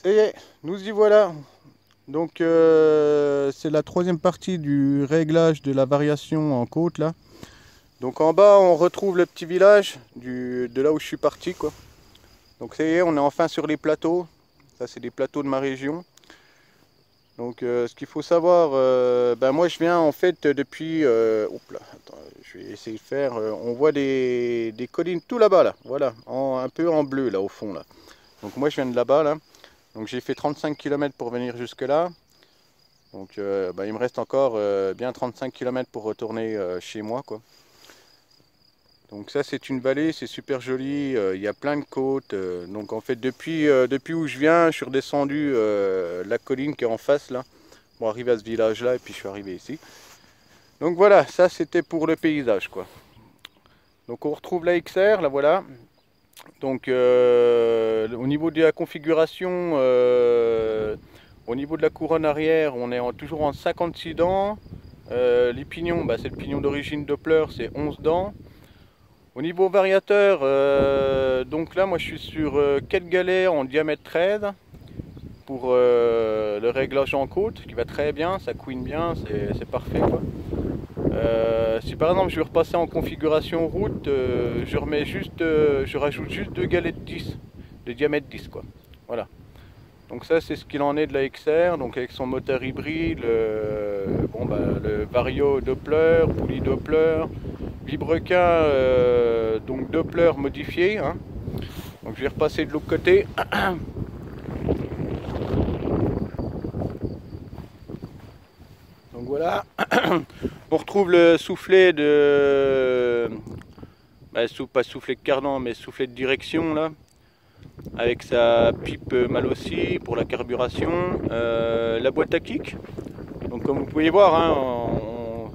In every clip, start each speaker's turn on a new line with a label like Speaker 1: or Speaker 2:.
Speaker 1: Ça y est, nous y voilà. Donc c'est la troisième partie du réglage de la variation en côte là. Donc en bas on retrouve le petit village de là où je suis parti quoi. Donc ça y est, on est enfin sur les plateaux. Ça c'est des plateaux de ma région. Donc ce qu'il faut savoir, ben moi je viens en fait depuis, hop là, attends, je vais essayer de faire, on voit des collines tout là-bas là, voilà, un peu en bleu là au fond là. Donc moi je viens de là-bas là. Donc j'ai fait 35 km pour venir jusque là. Donc bah, il me reste encore bien 35 km pour retourner chez moi quoi. Donc ça c'est une vallée, c'est super joli, il y a plein de côtes. Donc en fait depuis où je viens, je suis redescendu la colline qui est en face là, pour arriver à ce village là et puis je suis arrivé ici. Donc voilà, ça c'était pour le paysage quoi. Donc on retrouve la XR, là voilà. Donc au niveau de la configuration, au niveau de la couronne arrière, on est toujours en 56 dents. Les pignons, bah, c'est le pignon d'origine Doppler, c'est 11 dents. Au niveau variateur, donc là moi je suis sur 4 galets en diamètre 13 pour le réglage en côte qui va très bien, ça couine bien, c'est parfait quoi. Si par exemple je veux repasser en configuration route, je rajoute juste 2 galets de 10, de diamètre 10 quoi. Voilà. Donc ça c'est ce qu'il en est de la XR, donc avec son moteur hybride, le Vario Doppler, poulie Doppler, vibrequin donc Doppler modifié. Hein. Donc je vais repasser de l'autre côté. Donc voilà. On retrouve le soufflet de... pas soufflet de cardan mais soufflet de direction là. Avec sa pipe mal aussi pour la carburation. La boîte à kick. Donc comme vous pouvez voir, hein,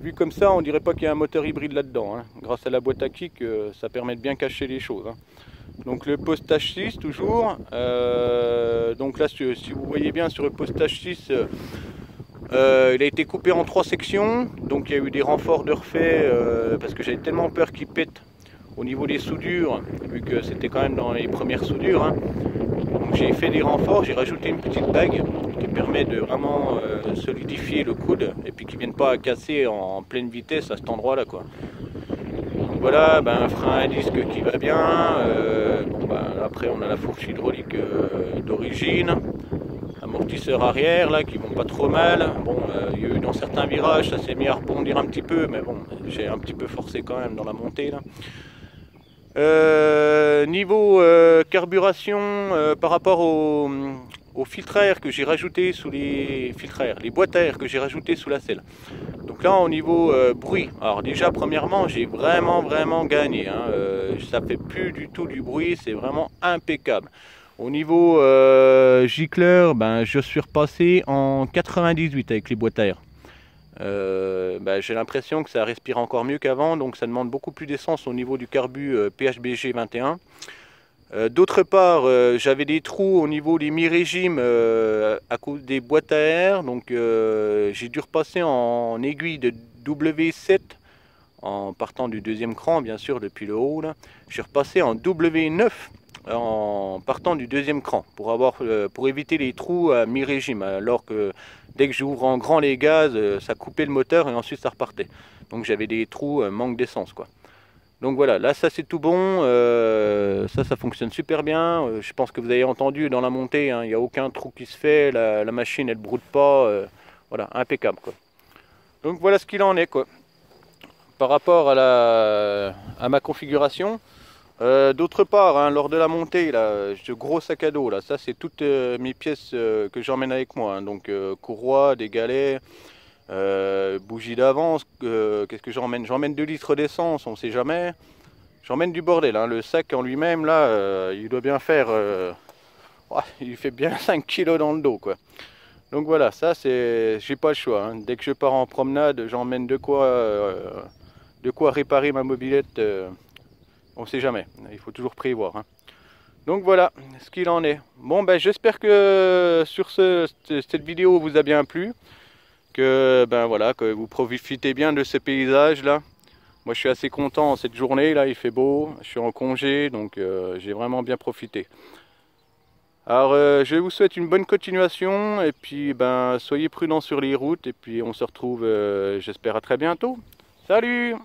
Speaker 1: vu comme ça, on dirait pas qu'il y a un moteur hybride là-dedans. Hein. Grâce à la boîte à kick, ça permet de bien cacher les choses. Hein. Donc le postage 6 toujours. Donc là, si vous voyez bien sur le postage 6, il a été coupé en 3 sections. Donc il y a eu des renforts de refait parce que j'avais tellement peur qu'il pète au niveau des soudures, vu que c'était quand même dans les premières soudures. Hein. Donc j'ai fait des renforts, j'ai rajouté une petite bague qui permet de vraiment solidifier le coude et puis qui ne vienne pas à casser en pleine vitesse à cet endroit là quoi. Donc voilà, ben, un frein à disque qui va bien, après on a la fourche hydraulique d'origine, amortisseurs arrière là qui vont pas trop mal. Bon, il y a eu dans certains virages, ça s'est mis à rebondir un petit peu, mais bon, j'ai un petit peu forcé quand même dans la montée là. Niveau carburation par rapport au filtre à air que j'ai rajouté sous les filtres à air, les boîtes à air que j'ai rajouté sous la selle. Donc là au niveau bruit, alors déjà premièrement j'ai vraiment gagné, hein. Ça fait plus du tout du bruit, c'est vraiment impeccable. Au niveau gicleur, ben, je suis repassé en 98 avec les boîtes à air. J'ai l'impression que ça respire encore mieux qu'avant, donc ça demande beaucoup plus d'essence au niveau du carbu PHBG 21. D'autre part, j'avais des trous au niveau des mi-régimes à cause des boîtes à air, donc j'ai dû repasser en aiguille de W7 en partant du deuxième cran, bien sûr, depuis le haut. Là. Je suis repassé en W9 en partant du deuxième cran pour éviter les trous à mi-régime, alors que dès que j'ouvre en grand les gaz, ça coupait le moteur et ensuite ça repartait. Donc j'avais des trous, manque d'essence quoi. Donc voilà, là ça c'est tout bon, ça fonctionne super bien. Je pense que vous avez entendu dans la montée, hein, il n'y a aucun trou qui se fait, la machine elle broude pas, voilà, impeccable quoi. Donc voilà ce qu'il en est quoi. Par rapport à ma configuration. D'autre part, hein, lors de la montée, là, ce gros sac à dos, là, ça c'est toutes mes pièces que j'emmène avec moi. Hein, donc courroie, des galets, bougies d'avance. Qu'est-ce que j'emmène? J'emmène 2 litres d'essence, on sait jamais. J'emmène du bordel. Hein, le sac en lui-même, là, il doit bien faire... ouais, il fait bien 5 kilos dans le dos, quoi. Donc voilà, ça c'est... J'ai pas le choix. Hein. Dès que je pars en promenade, j'emmène de quoi réparer ma mobilette. On sait jamais, il faut toujours prévoir. Hein. Donc voilà ce qu'il en est. Bon ben j'espère que cette vidéo vous a bien plu. Que voilà, que vous profitez bien de ce paysage là. Moi je suis assez content cette journée là, il fait beau, je suis en congé donc j'ai vraiment bien profité. Alors je vous souhaite une bonne continuation et puis ben soyez prudents sur les routes et puis on se retrouve j'espère à très bientôt. Salut!